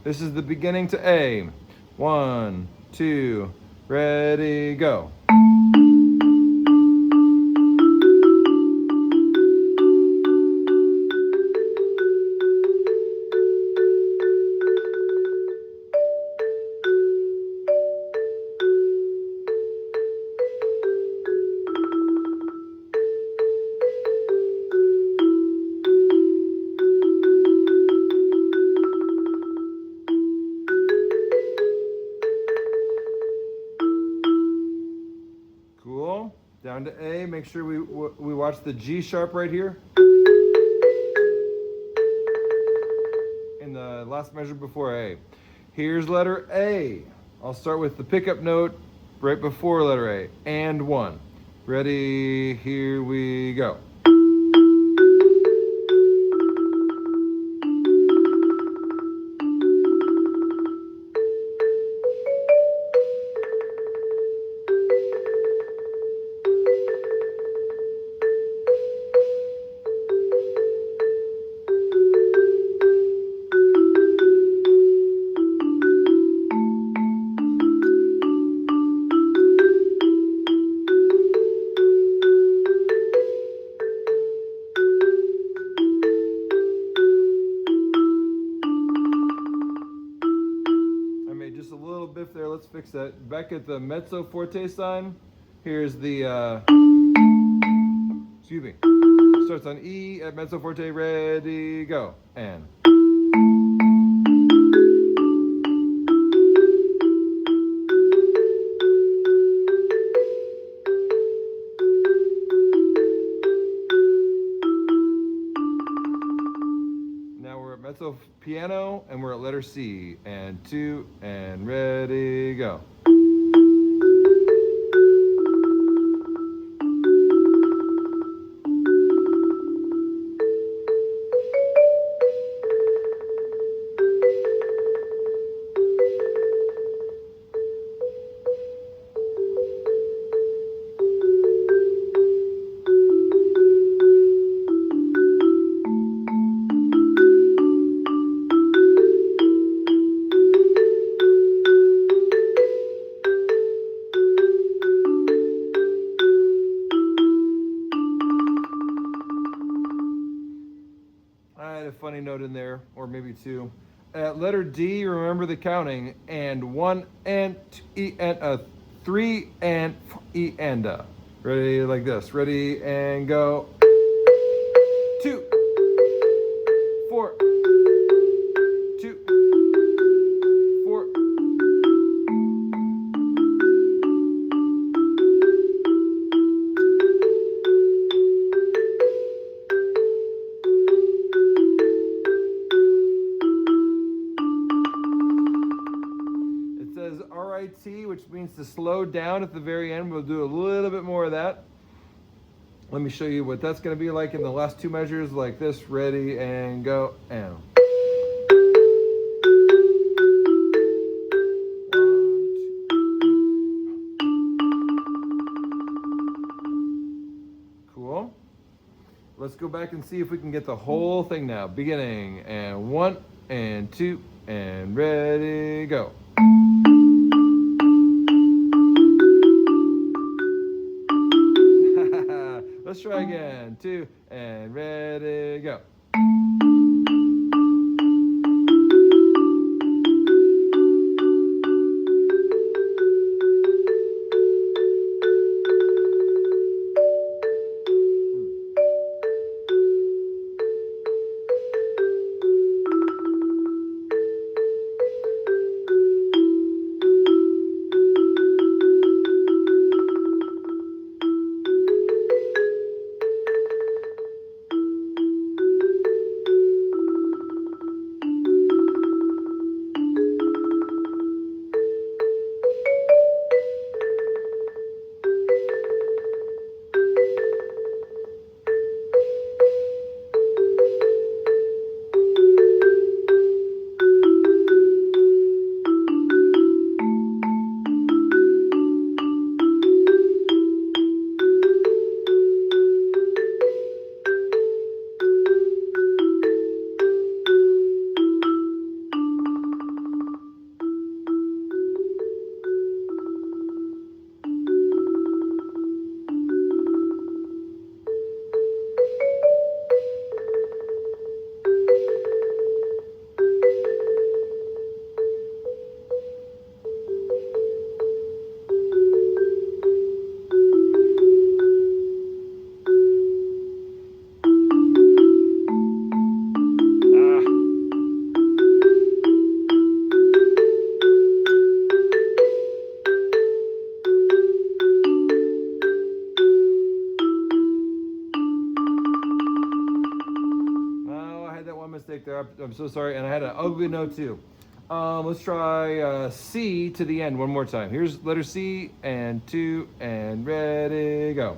This is the beginning to A. 1, 2, ready, go. Cool. Down to A. Make sure we watch the G sharp right here. In the last measure before A. Here's letter A. I'll start with the pickup note right before letter A. And 1. Ready, here we go. Just a little biff there. Let's fix that. Back at the mezzo forte sign. Here's the, excuse me. Starts on E at mezzo forte. Ready, go. And. Now we're at mezzo piano and we're at letter C. And 2 and ready, go. I had a funny note in there, or maybe 2. At letter D, remember the counting, and 1 and E and 3 and E and Ready like this. Ready and go. 2, 4, 2, 4. Says RIT, which means to slow down at the very end. We'll do a little bit more of that. Let me show you what that's going to be like in the last 2 measures, like this. Ready and go. And. Cool. Let's go back and see if we can get the whole thing now. Beginning, and 1 and 2 and ready, go. Let's try again. 2 and ready, go. I'm so sorry. And I had an ugly note too. Let's try C to the end one more time. Here's letter C and 2 and ready, go.